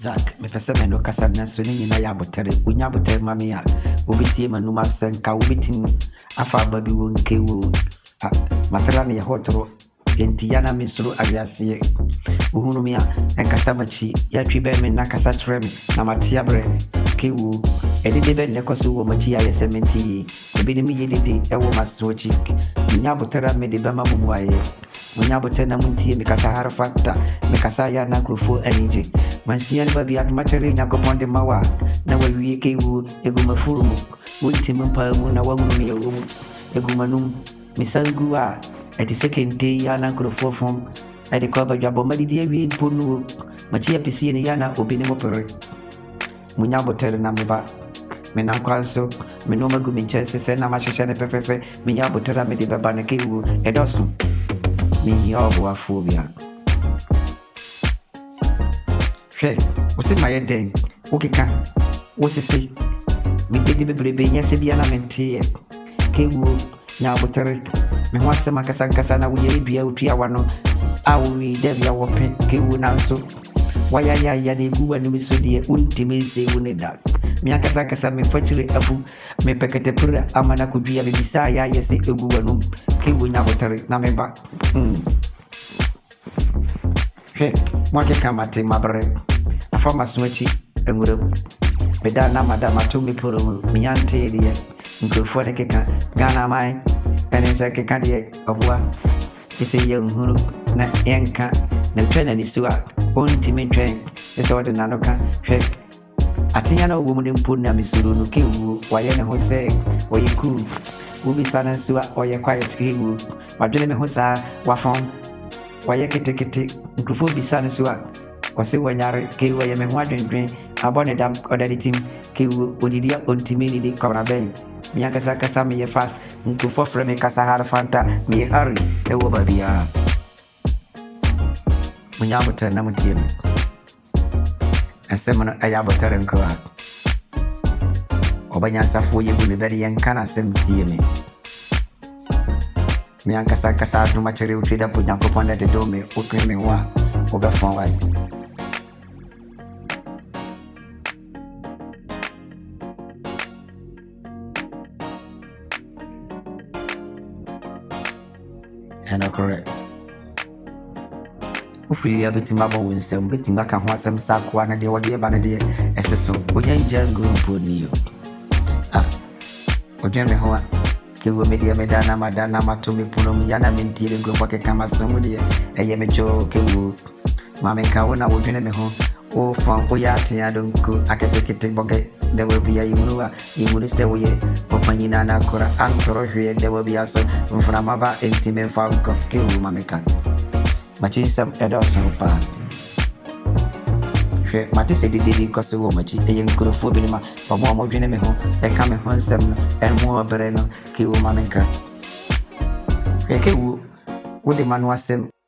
Jack, me pese me no kasa na so ni na ya botere. Unya botere ma me ya. Obitie manuma senka obitim afa ba bi won ke wo. Matera me hotoro. Enti yana me suru abiase. Uhunu me a enkasa machi. Ya twi be me na kasa tre me na matia bre ke wo. Edede be ne koso wo machi ya yesementi. Ebi ni me yedede e wo masochi. Unya botere me de be ma mu aye. Unya botere na muntie me kasa harfata. Me kasa ya na krofo anije. Mansian baby at materi na koponde mawa na wawie ke wu eguma furumu wonti mpa mu na wagunu me ewu egumanum misangu a eti second day ya na krofo fom edi ko ba jabo madi die wi ponu machi apisi ne ya na obi ne mopere munya botere na meba me na kwanso me no magu min chese se na masheshe ne pefefe me ya botere me de baba ne ke wu edosu mi yo bo afobia. What's my day? Okay, what's it say? We did the baby, yes, be an amenty. Kewu, now with her. Me wants the Macasana, we be out here. I will read every hour pen. Kewu now so. Why I the goo and we so dear, ultimate say, wouldn't that? Miakasaka, me fortunately, a fool, me pecket a pura, Amana could be a desire, yes, a goo and Kewu now with her, now me back. What can I take my breath? From a switchy and would have been done. Madame, I told me put me auntie, dear, and go for the kicker, Ghana mine, and it's like a candidate of what? It's a young huru, not yanka, no train and it's to act, only timid train, it's all the nanoka, shake. I think I know woman in Puna, Miss Lulu, kill, why you know who say, or you cool, will be silence to or your quiet skill, or Jimmy Hosa, Wafon. Why you get it, Grufo be son as well. Or say when you're kill where you may want to drink, I bought a damn or that team, kill Odidia ultimately Corabay. Miakasaka Sami ye fast, Grufo from a Casahara Fanta, me hurry, a woman be a Munyabata Namutin. And Semon Ayabatar and Coa. Obanyasa for you will be very young, can I send me? Miankasa kasa no material trade up with Yankopon at the dome, open me one over forward. And correct. Ufili abiti mabo winse mbiti mbaka hwa sem sakwa na de wode ba na de eseso onya jango mponi yo. Ojen me hwa Kiwo media medana madana matumi puno yana mentire go kwa kama somudi eye mejo kiwo mame kawona wodwene me ho o fan o ya tia donku akepekete boge there will be a you stay we opanyina na kora antoro hwe there will be aso mfuna maba intime fanko kiwo mame ka machisam edoso pa Mati said did cost a woman, a young crofobinima, or more dwene ho, a come home seven, and more bereno, kill mamenka. Would the man was them